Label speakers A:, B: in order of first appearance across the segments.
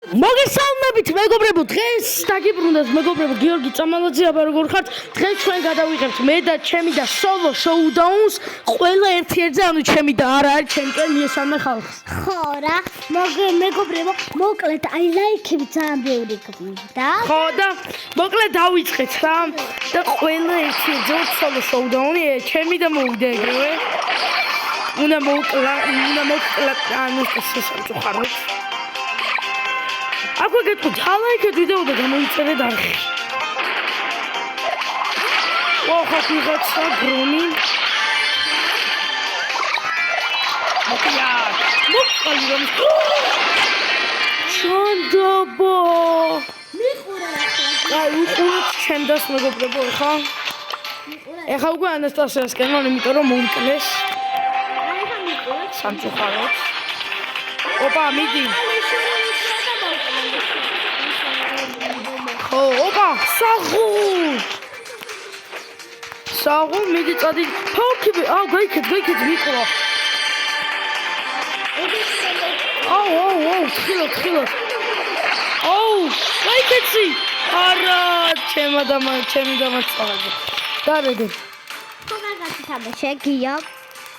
A: მოგესალმებით მეგობრებო, დღეს დაგიბრუნდათ მეგობრებო, გიორგი წამალაძე, აბა როგორ ხართ? დღეს ჩვენ გადავიღებთ მე და ჩემი და სოლო შოუდაუნს, ყველა ერთ-ერთზე, ანუ ჩემი და არა არის ჩემკენ მიესალმე ხალხს.
B: ხო რა, მეგობრებო, მოკლედ აი ლაიქები ძალიან ბევრი გმინდა.
A: ხო და მოკლედ დავიწყეთ რა და ყველა ერთ-ერთზე სოლო შოუდაუნი, ჩემი და მოვიდა ეგრევე. უნდა მოკლა ანუ შესაძლოა აქვე გეტყვით, ლაიქეთ ვიდეო და გამოიწერეთ არხი. ვახოთ ვიღაცა დრონი. მოკლე რომ ჩანდაბო.
B: მიყურე ახლა.
A: აი უყურეთ ჩემდას მეგობრებო, ხა? ეხა უკვე ანასტასიას კენონ, იმიტომ რომ მომკლეს.
B: აი ხა მიყურე.
A: სამწუხაროდ. ოპა, მიდი. ოპა, საღუ, მიდი წადი. ფოქები, გაიქეთ, მიყურა. თხილად. გაიქეთი. არა, ჩემი დამაწყალე. დარეგე.
B: ხო მაგათი თამაშე გიო.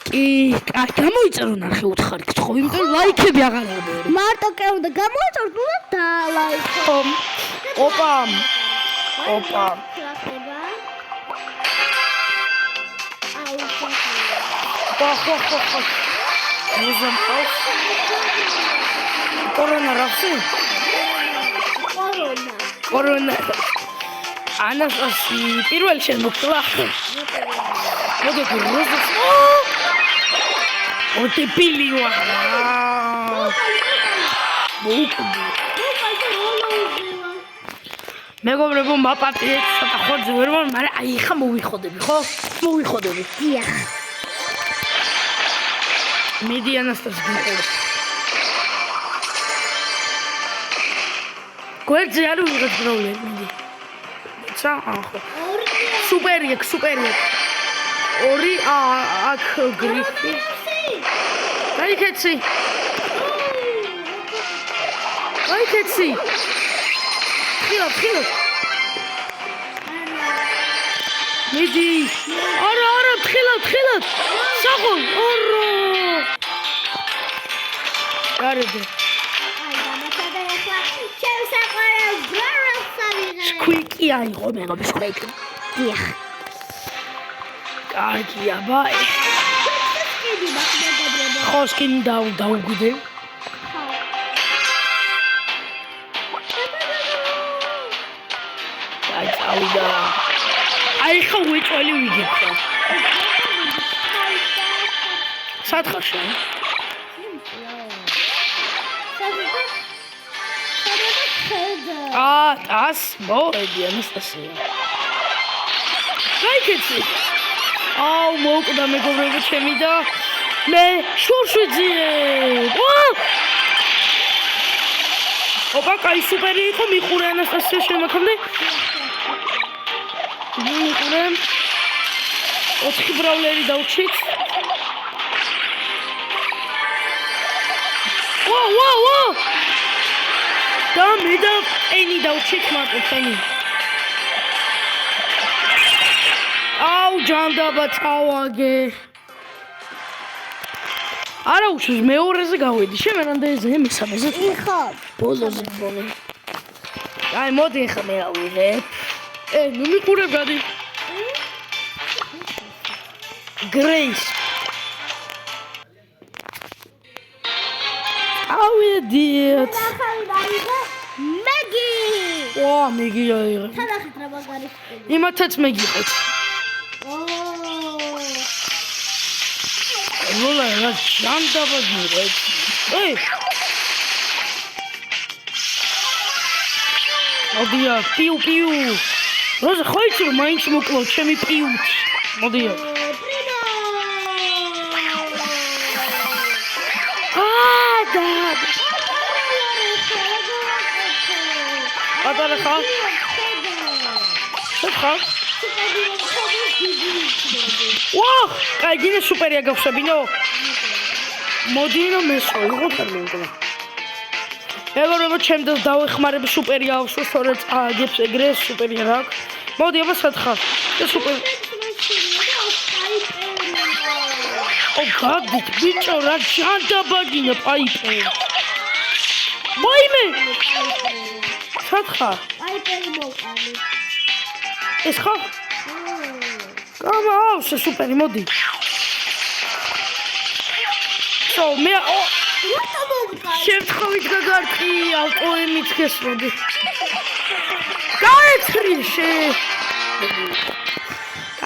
A: კი, გამოიწერო ნახე უთხარი, ხო, იმიტომ ლაიქები აღარ არის.
B: მარტო კი უნდა გამოიწერო და ლაიქო.
A: ოპა. ხო. მუზამყავს. კორონა რაფსი? კორონა. ანასტასი, პირველ შემოხლა. მოდი როზოს. ოტიპილი ვარა. მეგობრებო, მაპატიეთ ცოტა ხოძე ვერ მომ, მაგრამ აი ხა მოვიხოდები, ხო? მოვიხოდები.
B: დიახ.
A: მიდი ანასტასი გიყურე. გვერდზე არ ვიღებ პრობლემა, მიდი. ცა, ხო. სუპერია. ორი აქ გრიფი. გაიქეცი. ხილად. მიდი. არა, ხილად. საღო, ორო. გარედე. სკვიკი აიღო მეგობი სკვიკი.
B: დიახ.
A: კარგია, ბაი. ხო, სკინი დაუგვიდე. აი, წავიდა. აი, ხო უეჭველი ვიგებ ხა. სათხარში. ტას მოედი ანასტასია. გაიქეცი. მოვკვდა მეგობრებო ჩემი და მე შურშვიძიე. ოპა, კაი სუპერი იყო, მიყურე ანასტასია შემოქმნე. მიყურე. 4 ბრაულერი დავჩით. ვა! და მე და ენი დავჩით მარტო ფენი. ჯანდაბა წავაგე. არა უშვის მეორეზე გავედი, შემენანდეზე მესამეზე.
B: ხო.
A: ბოლოზე ბოლო. აი მოდი ხა მე ავიღებ. ნუ მიყურებ გადი. გრეის. ავედიეთ.
B: მეგი.
A: მეგი აიღე.
B: თანახით რა მაგარი.
A: იმათაც მეგიყოთ. როლა რა ჯანდაბა გირე. მოდია, პიუ. როზა ხო იცი რომ მაინც მოკლო ჩემი პიუც. მოდია. და. ატარა ხა? ხა? კაიგინე სუპერია გავხსებინო. მოდინო მესო, იყო ფერმენტა. მეგობრებო, ჩემ დროს დავეხმარებ სუპერი ავსო, სწორედ აგებს ეგრე სუპერი რა აქვს. მოდი, აბა სათხარ. და სუპერი. გადით ბიჭო, რა ჯანდაბაგინო პაიპერი. მოიმე. სათხარ.
B: პაიპერი მოვყავი.
A: ეს ხო? გამავსე სუპერი, მოდი. მე შემთხვევით გაგარკი ავტოემით გესროდი. გაეცრიშე.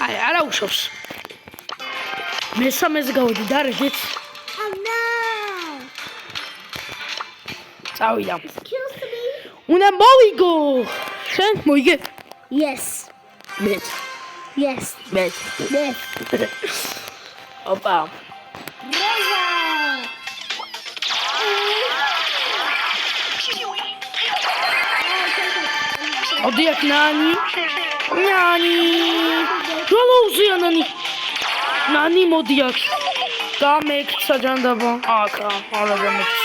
A: აი, არა უშავს. მესამეზე გავედი და რედით. წავიდა. უნდა მოვიგო. შენ მოიგე?
B: Yes.
A: მეც.
B: Yes.
A: მეც.
B: Yes.
A: ოპა. მოდი აქ ნანი. გოლოუზია ნანი. ნანი მოდი აქ. გამექცა ჯანდაბა. აკა, არა გამექცა.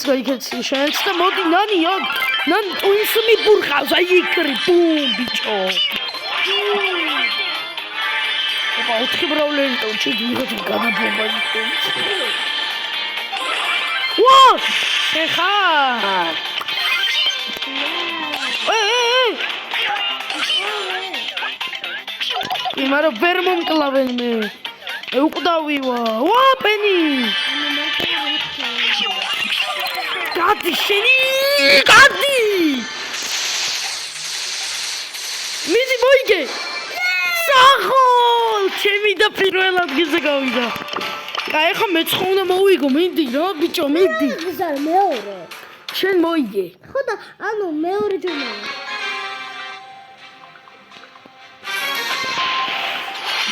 A: გაიქეც შენც და მოდი ნანი აქ. ნანი ტვინს მიბურყავს, აი იქრი ბუმ ბიჭო. ოპა 4 ბრავლერი ტონჩი ვიღაც განაბომბა იქ. ვა! ხა! იმარო ვერ მომკლავენ მე. უყდავივა. ვა, პენი! გადი შენი! გადი! მიდი მოიგე! სახოლ! ჩემი და პირველ ადგილზე გავიდა. აი ხა მეცხო უნდა მოვიგო, მიდი რა ბიჭო, მიდი.
B: ზარ მეორე.
A: შენ მოიგე.
B: ხო და ანუ მეორე ჯონა.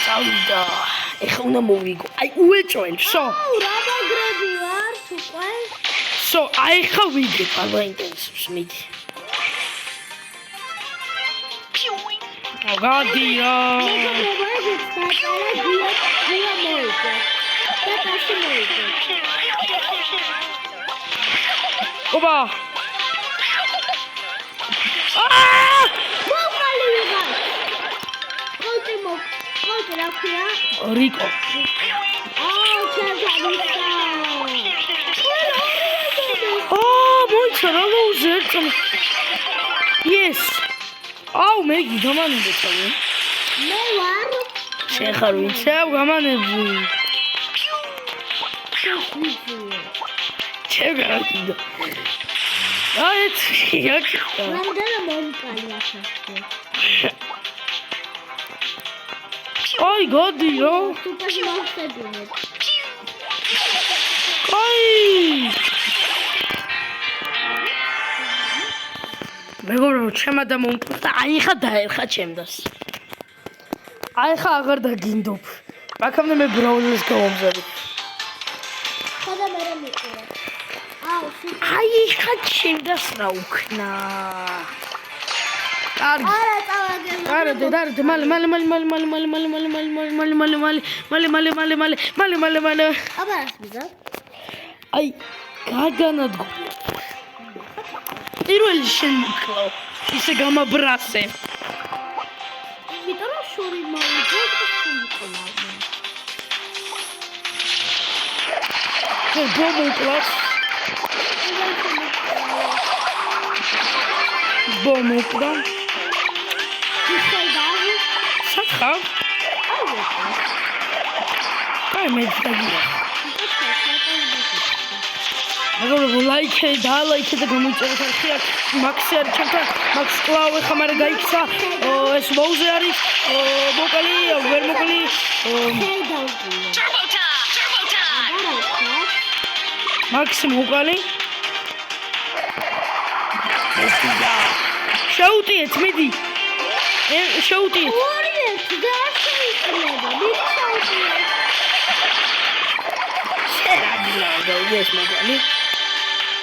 A: წავიდა. ეხლა უნდა მოვიგო. აი უეჭვენ, შო.
B: რა მაგრები ვარ უკვე?
A: შო, აი ხა ვიგე, პარვა ინტენსივს მიდი. გადი რა. ოპა. რიკო. მოიცა რა ლოუზე ერთო. Yes. აუ მე გიგამანები თავი.
B: მე ვარ.
A: შენ ხარ ვიცავ გამანები. ჩეგარაკიდა. აეთ იაკი.
B: რამდენი მომკალი ახლა.
A: აი გადი რა.
B: თუკაში მოვხდებინეთ.
A: აი. მეგობრებო, ჩემ და მომკვდა, აი ხა დაერხა ჩემდას. აი ხა აღარ დაგინდობ. მაგამდე მე ბრაულერს გავამზადებ.
B: ხოდა მე მიყურე. აუ,
A: აი ხა ჩემდას რა უქნა. კარგი.
B: არა წავაგე.
A: არა, მალე.
B: აბა რას მიზა?
A: აი, გაგანადგურე. პირველი შენ მკლავ. ისე გამაბრასე.
B: იმიტომ რომ შური მოვიძე და შემიკლავ.
A: ბომოკლავს. ბომოკდა. სათხა? აი მე დაგია. მეგობრებო, ლაიქე და ლაიქე და გამოიწერეთ არხი აქ მაქსი არის ჩემთან, მაქს კლავ ეხა მარა გაიქცა, ეს მოუზე არის, მოკალი, ვერ მოკალი. მაქსი მოკალი. შეუტიეთ, მიდი. შეუტიეთ. ეს მოგალი.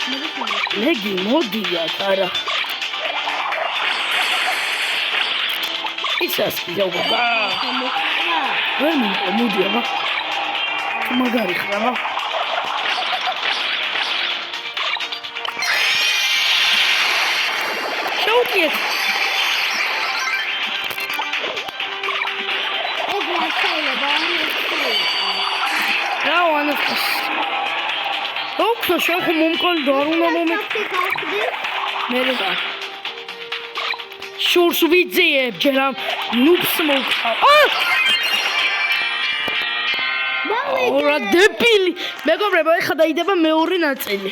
A: ლეგი მოდია არა. ისას გიჟავდა. ვერ მინდა, მოდი აბა. თუ მაგარი ხარ აბა. შევტიეთ.
B: ეგ რა შეიძლება,
A: რა ვანახოს. ოქრო შენ ხომ მომკოლდო არ უნდა მომე. მე რა. შურს ვიძიებ ჯერ ამ ნუბს მოვხავ. ორა დებილი. მეგობრებო, ეხლა დაიდება მეორე ნაწილი.